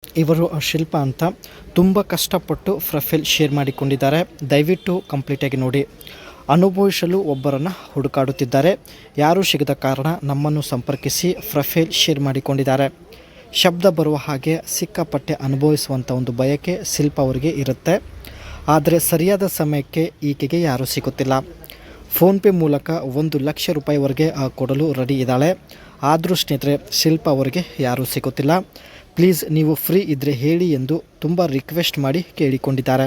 ಇವರು ಶಿಲ್ಪ ಅಂತ ತುಂಬ ಕಷ್ಟಪಟ್ಟು ಪ್ರೊಫೈಲ್ ಶೇರ್ ಮಾಡಿಕೊಂಡಿದ್ದಾರೆ. ದಯವಿಟ್ಟು ಕಂಪ್ಲೀಟಾಗಿ ನೋಡಿ. ಅನುಭವಿಸಲು ಒಬ್ಬರನ್ನು ಹುಡುಕಾಡುತ್ತಿದ್ದಾರೆ. ಯಾರೂ ಸಿಗದ ಕಾರಣ ನಮ್ಮನ್ನು ಸಂಪರ್ಕಿಸಿ ಪ್ರೊಫೈಲ್ ಶೇರ್ ಮಾಡಿಕೊಂಡಿದ್ದಾರೆ. ಶಬ್ದ ಬರುವ ಹಾಗೆ ಸಿಕ್ಕಾಪಟ್ಟೆ ಅನುಭವಿಸುವಂಥ ಒಂದು ಬಯಕೆ ಶಿಲ್ಪ ಅವರಿಗೆ ಇರುತ್ತೆ. ಆದರೆ ಸರಿಯಾದ ಸಮಯಕ್ಕೆ ಈಕೆಗೆ ಯಾರೂ ಸಿಗುತ್ತಿಲ್ಲ. ಫೋನ್ಪೇ ಮೂಲಕ 1,00,000 ರೂಪಾಯಿವರೆಗೆ ಕೊಡಲು ರೆಡಿ ಇದ್ದಾಳೆ. ಆದರೂ ಸ್ನೇಹಿತರೆ, ಶಿಲ್ಪ ಅವರಿಗೆ ಯಾರೂ ಸಿಗುತ್ತಿಲ್ಲ. ಪ್ಲೀಸ್ ನೀವು ಫ್ರೀ ಇದ್ದರೆ ಹೇಳಿ ಎಂದು ತುಂಬ ರಿಕ್ವೆಸ್ಟ್ ಮಾಡಿ ಕೇಳಿಕೊಂಡಿದ್ದಾರೆ.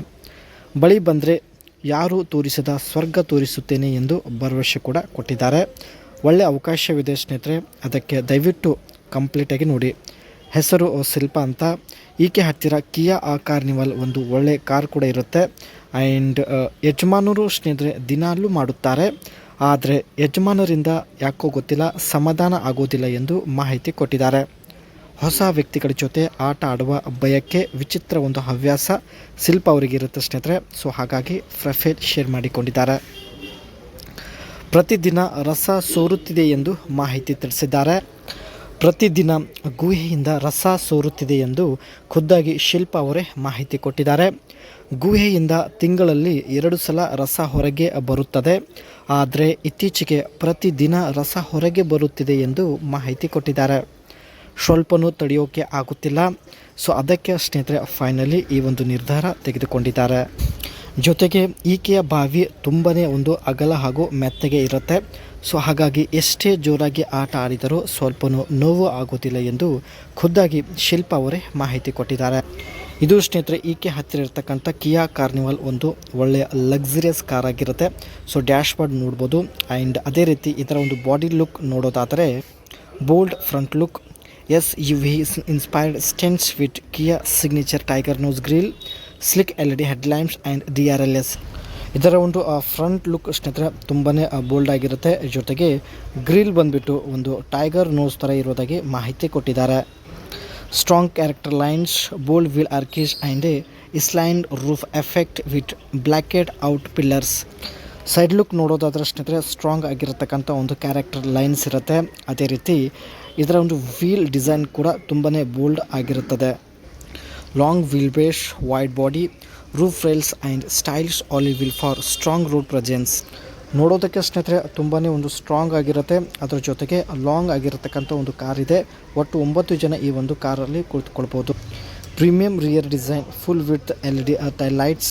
ಬಳಿ ಬಂದರೆ ಯಾರು ತೋರಿಸದ ಸ್ವರ್ಗ ತೋರಿಸುತ್ತೇನೆ ಎಂದು ಭರವಸೆ ಕೂಡ ಕೊಟ್ಟಿದ್ದಾರೆ. ಒಳ್ಳೆಯ ಅವಕಾಶವಿದೆ ಸ್ನೇಹಿತರೆ, ಅದಕ್ಕೆ ದಯವಿಟ್ಟು ಕಂಪ್ಲೀಟಾಗಿ ನೋಡಿ. ಹೆಸರು ಶಿಲ್ಪ ಅಂತ. ಈಕೆ ಹತ್ತಿರ ಕಿಯಾ ಕಾರ್ನಿವಲ್ ಒಂದು ಒಳ್ಳೆ ಕಾರ್ ಕೂಡ ಇರುತ್ತೆ. ಆ್ಯಂಡ್ ಯಜಮಾನರು ಸ್ನೇಹಿತರೆ ದಿನಾಲೂ ಮಾಡುತ್ತಾರೆ. ಆದರೆ ಯಜಮಾನರಿಂದ ಯಾಕೋ ಗೊತ್ತಿಲ್ಲ ಸಮಾಧಾನ ಆಗೋದಿಲ್ಲ ಎಂದು ಮಾಹಿತಿ ಕೊಟ್ಟಿದ್ದಾರೆ. ಹೊಸ ವ್ಯಕ್ತಿಗಳ ಜೊತೆ ಆಟ ಆಡುವ ಬಯಕೆ, ವಿಚಿತ್ರ ಒಂದು ಹವ್ಯಾಸ ಶಿಲ್ಪ ಅವರಿಗೆ ಇರುತ್ತೆ ಸ್ನೇಹಿತರೆ. ಸೊ ಹಾಗಾಗಿ ಪ್ರೊಫೈಲ್ ಶೇರ್ ಮಾಡಿಕೊಂಡಿದ್ದಾರೆ. ಪ್ರತಿದಿನ ರಸ ಸೋರುತ್ತಿದೆ ಎಂದು ಮಾಹಿತಿ ತಿಳಿಸಿದ್ದಾರೆ. ಪ್ರತಿದಿನ ಗುಹೆಯಿಂದ ರಸ ಸೋರುತ್ತಿದೆ ಎಂದು ಖುದ್ದಾಗಿ ಶಿಲ್ಪ ಅವರೇ ಮಾಹಿತಿ ಕೊಟ್ಟಿದ್ದಾರೆ. ಗುಹೆಯಿಂದ ತಿಂಗಳಲ್ಲಿ 2 ಸಲ ರಸ ಹೊರಗೆ ಬರುತ್ತದೆ. ಆದರೆ ಇತ್ತೀಚೆಗೆ ಪ್ರತಿದಿನ ರಸ ಹೊರಗೆ ಬರುತ್ತಿದೆ ಎಂದು ಮಾಹಿತಿ ಕೊಟ್ಟಿದ್ದಾರೆ. ಸ್ವಲ್ಪನೂ ತಡೆಯೋಕೆ ಆಗುತ್ತಿಲ್ಲ. ಸೊ ಅದಕ್ಕೆ ಸ್ನೇಹಿತರೆ ಫೈನಲಿ ಈ ಒಂದು ನಿರ್ಧಾರ ತೆಗೆದುಕೊಂಡಿದ್ದಾರೆ. ಜೊತೆಗೆ ಈಕೆಯ ಬಾವಿ ತುಂಬಾ ಒಂದು ಅಗಲ ಹಾಗೂ ಮೆತ್ತಗೆ ಇರುತ್ತೆ. ಸೊ ಹಾಗಾಗಿ ಎಷ್ಟೇ ಜೋರಾಗಿ ಆಟ ಆಡಿದರೂ ಸ್ವಲ್ಪನೂ ನೋವು ಆಗೋದಿಲ್ಲ ಎಂದು ಖುದ್ದಾಗಿ ಶಿಲ್ಪ ಅವರೇ ಮಾಹಿತಿ ಕೊಟ್ಟಿದ್ದಾರೆ. ಇದು ಸ್ನೇಹಿತರೆ ಈಕೆ ಹತ್ತಿರ ಇರ್ತಕ್ಕಂಥ ಕಿಯಾ ಕಾರ್ನಿವಲ್ ಒಂದು ಒಳ್ಳೆಯ ಲಕ್ಸುರಿಯಸ್ ಕಾರ್ ಆಗಿರುತ್ತೆ. ಸೊ ಡ್ಯಾಶ್ ಬೋರ್ಡ್ ನೋಡ್ಬೋದು. ಆ್ಯಂಡ್ ಅದೇ ರೀತಿ ಇದರ ಒಂದು ಬಾಡಿ ಲುಕ್ ನೋಡೋದಾದರೆ bold front look, SUV inspired stance with Kia signature tiger nose grille, slick LED headlamps and DRLS. ಇದರ ಒಂದು ಫ್ರಂಟ್ ಲುಕ್ ಸ್ನೇಹಿತರೆ ತುಂಬಾ ಬೋಲ್ಡ್ ಆಗಿರುತ್ತೆ. ಜೊತೆಗೆ ಗ್ರಿಲ್ ಬಂದುಬಿಟ್ಟು ಒಂದು ಟೈಗರ್ ನೋಸ್ ಥರ ಇರೋದಾಗಿ ಮಾಹಿತಿ ಕೊಟ್ಟಿದ್ದಾರೆ. Strong character lines, bold wheel arches and inclined roof effect with blacked out pillars. Side look ನೋಡೋದಾದರೆ ಸ್ನೇಹಿತರೆ ಸ್ಟ್ರಾಂಗ್ ಆಗಿರತಕ್ಕಂಥ ಒಂದು ಕ್ಯಾರೆಕ್ಟರ್ ಲೈನ್ಸ್ ಇರುತ್ತೆ. ಅದೇ ರೀತಿ ಇದರ ಒಂದು ವೀಲ್ ಡಿಸೈನ್ ಕೂಡ ತುಂಬಾ ಬೋಲ್ಡ್ ಆಗಿರುತ್ತದೆ. Long wheel base, wide body, roof rails and stylish alloy wheel for strong road presence. ನೋಡೋದಕ್ಕೆ ಸ್ನೇಹಿತರೆ ತುಂಬಾ ಒಂದು ಸ್ಟ್ರಾಂಗ್ ಆಗಿರುತ್ತೆ. ಅದರ ಜೊತೆಗೆ ಲಾಂಗ್ ಆಗಿರತಕ್ಕಂಥ ಒಂದು ಕಾರ್ ಇದೆ. ಒಟ್ಟು 9 ಜನ ಈ ಒಂದು ಕಾರಲ್ಲಿ ಕುಳಿತುಕೊಳ್ಬೋದು. Premium rear design, full width LED tail lights.